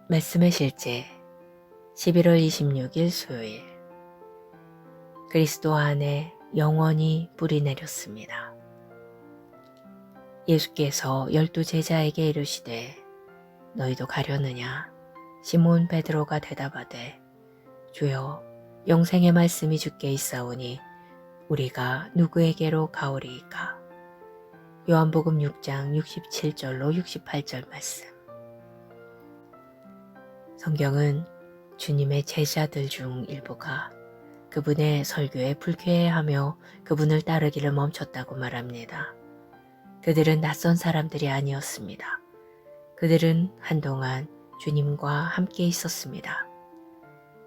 말씀의 실제 11월 26일 수요일 그리스도 안에 영원히 뿌리 내렸습니다. 예수께서 12제자에게 이르시되 너희도 가려느냐? 시몬 베드로가 대답하되 주여 영생의 말씀이 주께 있사오니 우리가 누구에게로 가오리이까? 요한복음 6장 67절로 68절 말씀. 성경은 주님의 제자들 중 일부가 그분의 설교에 불쾌해하며 그분을 따르기를 멈췄다고 말합니다. 그들은 낯선 사람들이 아니었습니다. 그들은 한동안 주님과 함께 있었습니다.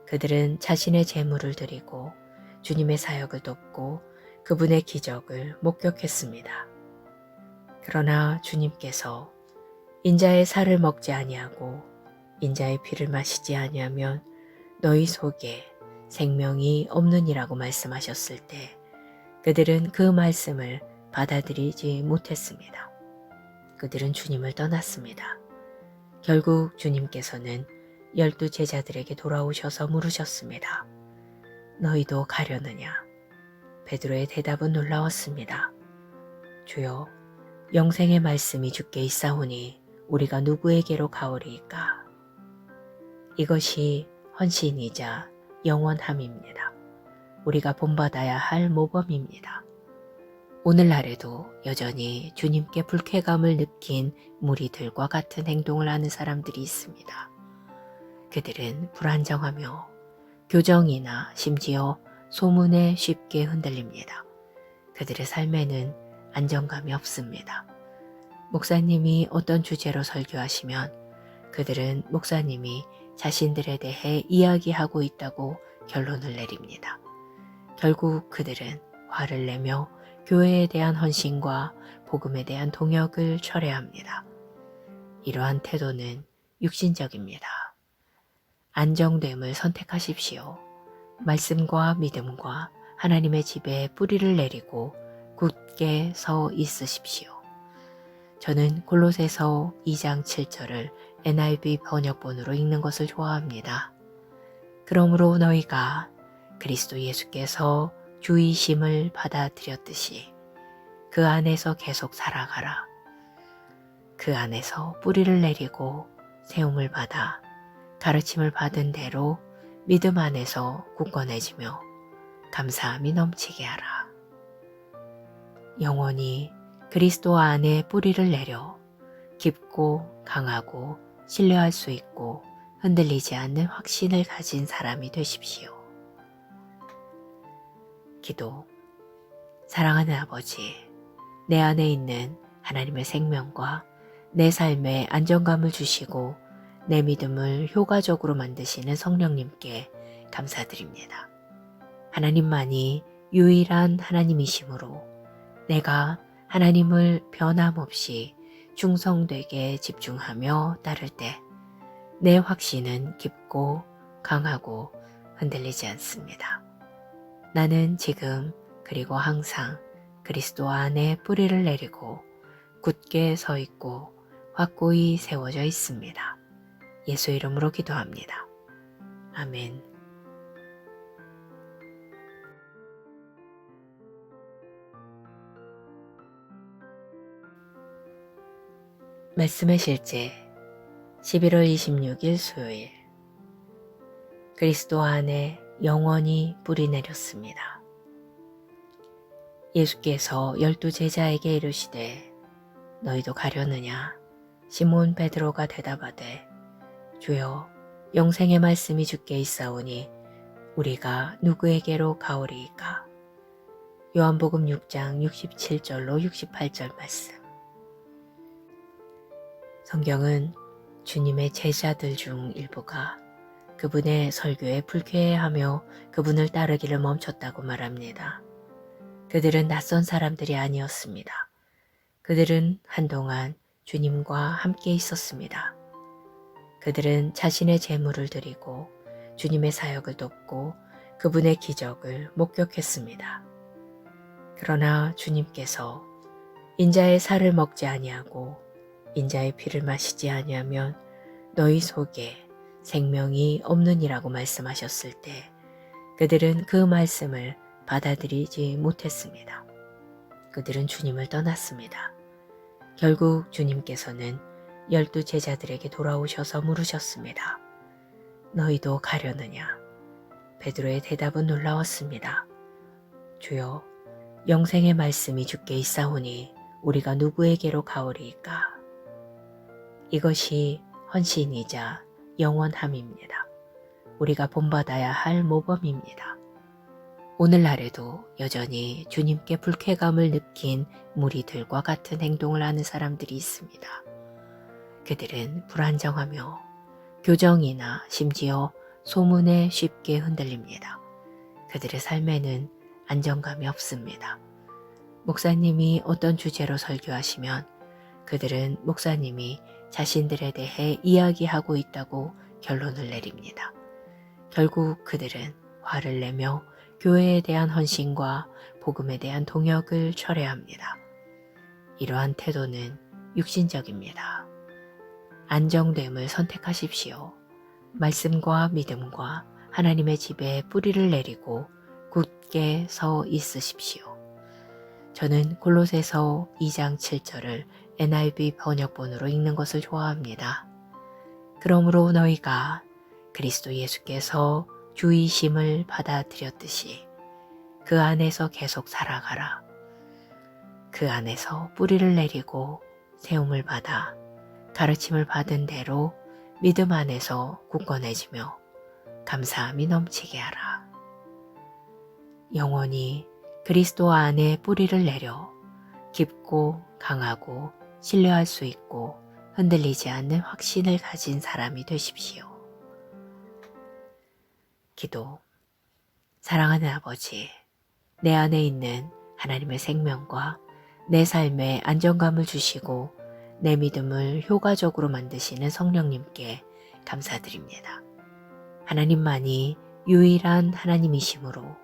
그들은 자신의 재물을 드리고 주님의 사역을 돕고 그분의 기적을 목격했습니다. 그러나 주님께서 인자의 살을 먹지 아니하고 인자의 피를 마시지 아니하면 너희 속에 생명이 없느니라고 말씀하셨을 때 그들은 그 말씀을 받아들이지 못했습니다. 그들은 주님을 떠났습니다. 결국 주님께서는 12제자들에게 돌아오셔서 물으셨습니다. 너희도 가려느냐? 베드로의 대답은 놀라웠습니다. 주여, 영생의 말씀이 주께 있사오니 우리가 누구에게로 가오리이까? 이것이 헌신이자 영원함입니다. 우리가 본받아야 할 모범입니다. 오늘날에도 여전히 주님께 불쾌감을 느낀 무리들과 같은 행동을 하는 사람들이 있습니다. 그들은 불안정하며 교정이나 심지어 소문에 쉽게 흔들립니다. 그들의 삶에는 안정감이 없습니다. 목사님이 어떤 주제로 설교하시면 그들은 목사님이 자신들에 대해 이야기하고 있다고 결론을 내립니다. 결국 그들은 화를 내며 교회에 대한 헌신과 복음에 대한 동역을 철회합니다. 이러한 태도는 육신적입니다. 안정됨을 선택하십시오. 말씀과 믿음과 하나님의 집에 뿌리를 내리고 굳게 서 있으십시오. 저는 골로새서 2장 7절을 NIV 번역본으로 읽는 것을 좋아합니다. 그러므로 너희가 그리스도 예수께서 주이심을 받아들였듯이 그 안에서 계속 살아가라. 그 안에서 뿌리를 내리고 세움을 받아 가르침을 받은 대로 믿음 안에서 굳건해지며 감사함이 넘치게 하라. 영원히 그리스도 안에 뿌리를 내려 깊고 강하고 신뢰할 수 있고 흔들리지 않는 확신을 가진 사람이 되십시오. 기도. 사랑하는 아버지, 내 안에 있는 하나님의 생명과 내 삶에 안정감을 주시고 내 믿음을 효과적으로 만드시는 성령님께 감사드립니다. 하나님만이 유일한 하나님이시므로 내가 하나님을 변함없이 충성되게 집중하며 따를 때 내 확신은 깊고 강하고 흔들리지 않습니다. 나는 지금 그리고 항상 그리스도 안에 뿌리를 내리고 굳게 서 있고 확고히 세워져 있습니다. 예수 이름으로 기도합니다. 아멘. 말씀의 실제 11월 26일 수요일 그리스도 안에 영원히 뿌리 내렸습니다. 예수께서 12제자에게 이르시되 너희도 가려느냐? 시몬 베드로가 대답하되 주여 영생의 말씀이 주께 있사오니 우리가 누구에게로 가오리이까? 요한복음 6장 67절로 68절 말씀. 성경은 주님의 제자들 중 일부가 그분의 설교에 불쾌해하며 그분을 따르기를 멈췄다고 말합니다. 그들은 낯선 사람들이 아니었습니다. 그들은 한동안 주님과 함께 있었습니다. 그들은 자신의 재물을 드리고 주님의 사역을 돕고 그분의 기적을 목격했습니다. 그러나 주님께서 인자의 살을 먹지 아니하고 인자의 피를 마시지 아니하면 너희 속에 생명이 없느니라고 말씀하셨을 때 그들은 그 말씀을 받아들이지 못했습니다. 그들은 주님을 떠났습니다. 결국 주님께서는 12 제자들에게 돌아오셔서 물으셨습니다. 너희도 가려느냐? 베드로의 대답은 놀라웠습니다. 주여, 영생의 말씀이 주께 있사오니 우리가 누구에게로 가오리이까? 이것이 헌신이자 영원함입니다. 우리가 본받아야 할 모범입니다. 오늘날에도 여전히 주님께 불쾌감을 느낀 무리들과 같은 행동을 하는 사람들이 있습니다. 그들은 불안정하며 교정이나 심지어 소문에 쉽게 흔들립니다. 그들의 삶에는 안정감이 없습니다. 목사님이 어떤 주제로 설교하시면 그들은 목사님이 자신들에 대해 이야기하고 있다고 결론을 내립니다. 결국 그들은 화를 내며 교회에 대한 헌신과 복음에 대한 동역을 철회합니다. 이러한 태도는 육신적입니다. 안정됨을 선택하십시오. 말씀과 믿음과 하나님의 집에 뿌리를 내리고 굳게 서 있으십시오. 저는 골로새서 2장 7절을 NIV 번역본으로 읽는 것을 좋아합니다. 그러므로 너희가 그리스도 예수께서 주이심을 받아들였듯이 그 안에서 계속 살아가라. 그 안에서 뿌리를 내리고 세움을 받아 가르침을 받은 대로 믿음 안에서 굳건해지며 감사함이 넘치게 하라. 영원히 그리스도 안에 뿌리를 내려 깊고 강하고 신뢰할 수 있고 흔들리지 않는 확신을 가진 사람이 되십시오. 기도. 사랑하는 아버지, 내 안에 있는 하나님의 생명과 내 삶에 안정감을 주시고 내 믿음을 효과적으로 만드시는 성령님께 감사드립니다. 하나님만이 유일한 하나님이시므로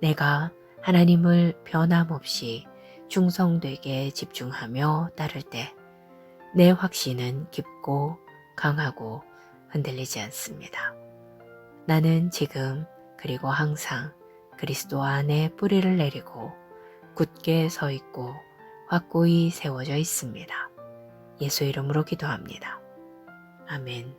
내가 하나님을 변함없이 충성되게 집중하며 따를 때 내 확신은 깊고 강하고 흔들리지 않습니다. 나는 지금 그리고 항상 그리스도 안에 뿌리를 내리고 굳게 서 있고 확고히 세워져 있습니다. 예수 이름으로 기도합니다. 아멘.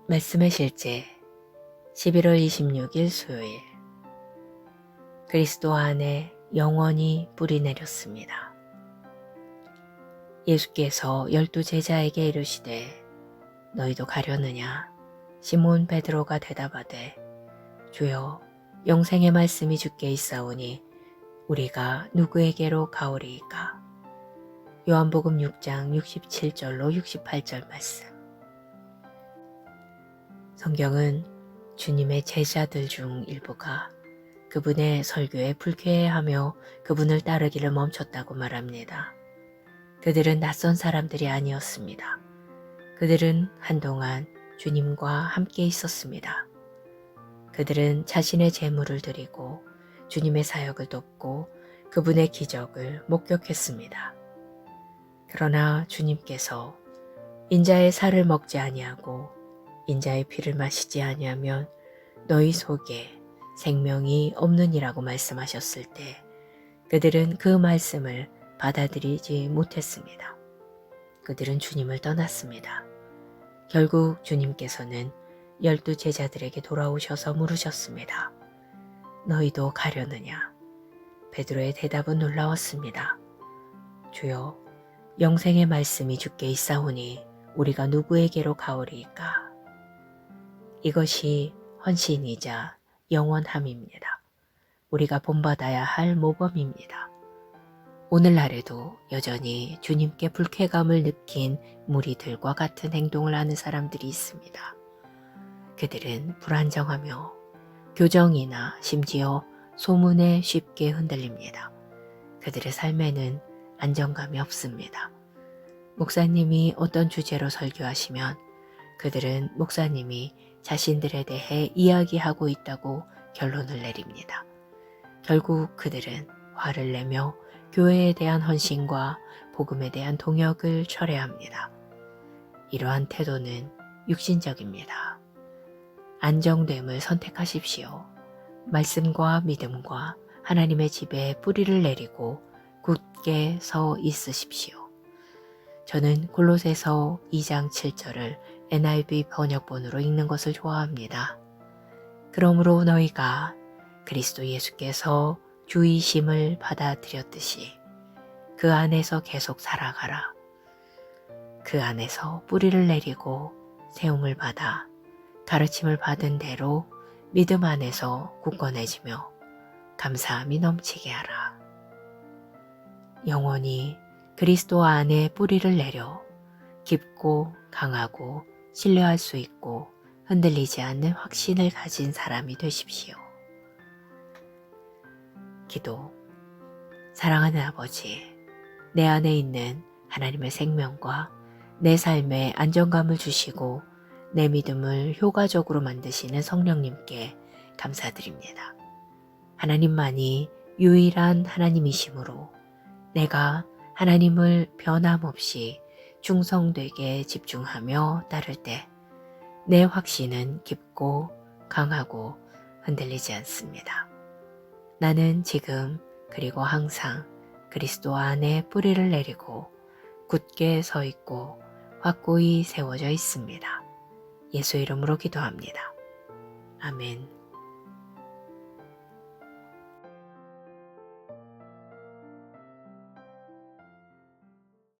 말씀의 실제 11월 26일 수요일 그리스도 안에 영원히 뿌리 내렸습니다. 예수께서 12 제자에게 이르시되 너희도 가려느냐? 시몬 베드로가 대답하되 주여 영생의 말씀이 주께 있사오니 우리가 누구에게로 가오리이까? 요한복음 6장 67절로 68절 말씀. 성경은 주님의 제자들 중 일부가 그분의 설교에 불쾌해하며 그분을 따르기를 멈췄다고 말합니다. 그들은 낯선 사람들이 아니었습니다. 그들은 한동안 주님과 함께 있었습니다. 그들은 자신의 재물을 드리고 주님의 사역을 돕고 그분의 기적을 목격했습니다. 그러나 주님께서 인자의 살을 먹지 아니하고 인자의 피를 마시지 아니하면 너희 속에 생명이 없느니라고 말씀하셨을 때 그들은 그 말씀을 받아들이지 못했습니다. 그들은 주님을 떠났습니다. 결국 주님께서는 12 제자들에게 돌아오셔서 물으셨습니다. 너희도 가려느냐? 베드로의 대답은 놀라웠습니다. 주여, 영생의 말씀이 주께 있사오니 우리가 누구에게로 가오리이까? 이것이 헌신이자 영원함입니다. 우리가 본받아야 할 모범입니다. 오늘날에도 여전히 주님께 불쾌감을 느낀 무리들과 같은 행동을 하는 사람들이 있습니다. 그들은 불안정하며 교정이나 심지어 소문에 쉽게 흔들립니다. 그들의 삶에는 안정감이 없습니다. 목사님이 어떤 주제로 설교하시면 그들은 목사님이 자신들에 대해 이야기하고 있다고 결론을 내립니다. 결국 그들은 화를 내며 교회에 대한 헌신과 복음에 대한 동역을 철회합니다. 이러한 태도는 육신적입니다. 안정됨을 선택하십시오. 말씀과 믿음과 하나님의 집에 뿌리를 내리고 굳게 서 있으십시오. 저는 골로새서 2장 7절을 NIV 번역본으로 읽는 것을 좋아합니다. 그러므로 너희가 그리스도 예수께서 주이심을 받아들였듯이 그 안에서 계속 살아가라. 그 안에서 뿌리를 내리고 세움을 받아 가르침을 받은 대로 믿음 안에서 굳건해지며 감사함이 넘치게 하라. 영원히 그리스도 안에 뿌리를 내려 깊고 강하고 신뢰할 수 있고 흔들리지 않는 확신을 가진 사람이 되십시오. 기도. 사랑하는 아버지, 내 안에 있는 하나님의 생명과 내 삶에 안정감을 주시고 내 믿음을 효과적으로 만드시는 성령님께 감사드립니다. 하나님만이 유일한 하나님이시므로 내가 하나님을 변함없이 충성되게 집중하며 따를 때 내 확신은 깊고 강하고 흔들리지 않습니다. 나는 지금 그리고 항상 그리스도 안에 뿌리를 내리고 굳게 서 있고 확고히 세워져 있습니다. 예수 이름으로 기도합니다. 아멘.